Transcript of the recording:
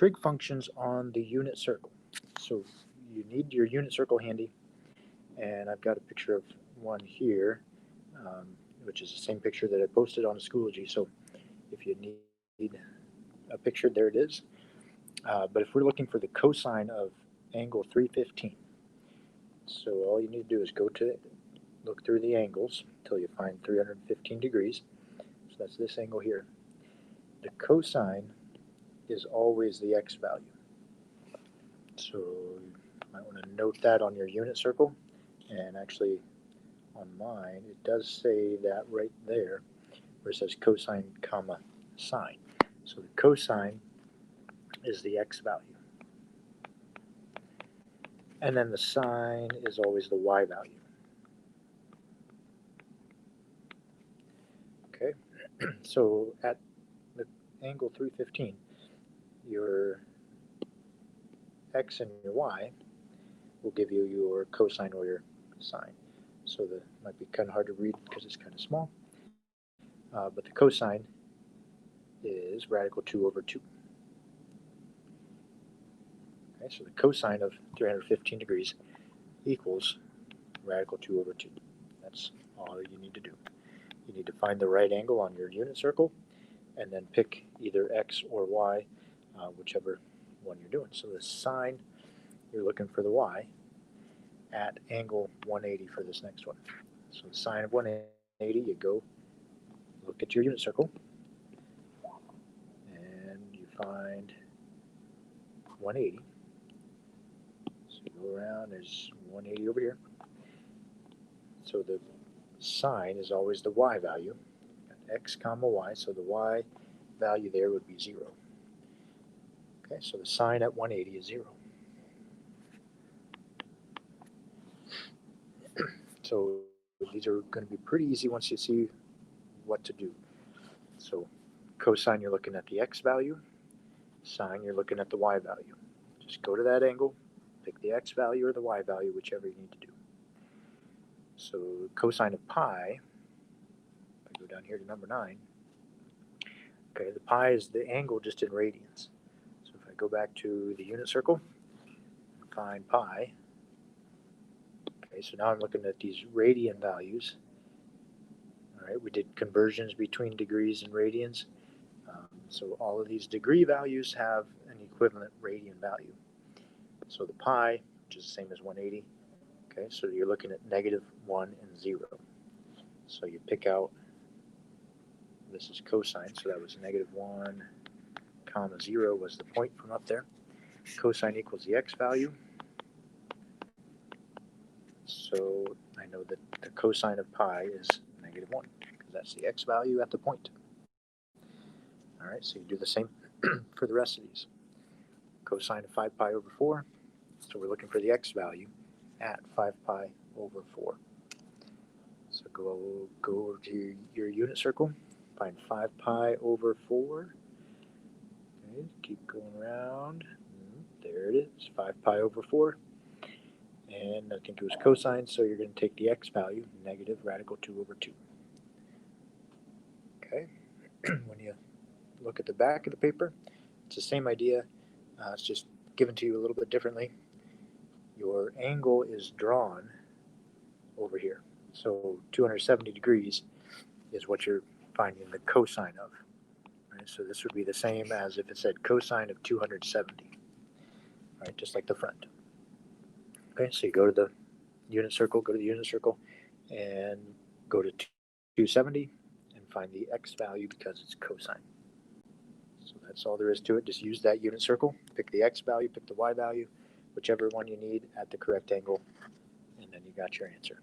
trig functions on the unit circle. So you need your unit circle handy, and I've got a picture of one here, um, which is the same picture that I posted on Schoology. So if you need a picture, there it is. But if we're looking for the cosine of angle 315, so all you need to do is look through the angles until you find 315 degrees. So that's this angle here. The cosine is always the x value. So you might want to note that on your unit circle. And actually, on mine, it does say that right there, where it says cosine comma sine. So the cosine is the x value. And then the sine is always the y value. Okay, so at the angle 315, your x and your y will give you your cosine or your sine. So that might be kind of hard to read because it's kind of small. But the cosine is radical 2 over 2. Okay, so the cosine of 315 degrees equals radical 2 over 2. That's all you need to do. You need to find the right angle on your unit circle and then pick either x or y, whichever one you're doing. So the sine, you're looking for the y at angle 180 for this next one. So the sine of 180, you go look at your unit circle and you find 180. So you go around, there's 180 over here. So the sine is always the y value, x comma y, so the y value there would be 0. Okay, so the sine at 180 is 0. So these are going to be pretty easy once you see what to do. So cosine, you're looking at the x value. Sine, you're looking at the y value. Just go to that angle, pick the x value or the y value, whichever you need to do. So cosine of pi, if I go down here to number 9, okay, the pi is the angle just in radians. So if I go back to the unit circle, find pi, okay, so now I'm looking at these radian values. All right, we did conversions between degrees and radians. So all of these degree values have an equivalent radian value. So the pi, which is the same as 180, okay, so you're looking at negative 1 and 0. So you pick out, this is cosine, so that was negative 1 comma 0 was the point from up there. Cosine equals the x value. So I know that the cosine of pi is negative 1, because that's the x value at the point. All right, so you do the same for the rest of these. Cosine of 5 pi over 4, so we're looking for the x value at 5 pi over 4. So go over to your unit circle, find 5 pi over 4. Okay, keep going around. There it is, 5 pi over 4. And I think it was cosine, so you're going to take the x value, negative radical 2 over 2. Okay, when you look at the back of the paper, it's the same idea. It's just given to you a little bit differently. Your angle is drawn over here. So 270 degrees is what you're finding the cosine of. Right? So this would be the same as if it said cosine of 270, right? Just like the front. Okay, so you go to the unit circle, and go to 270 and find the x value because it's cosine. So that's all there is to it. Just use that unit circle, pick the x value, pick the y value, whichever one you need at the correct angle, and then you got your answer.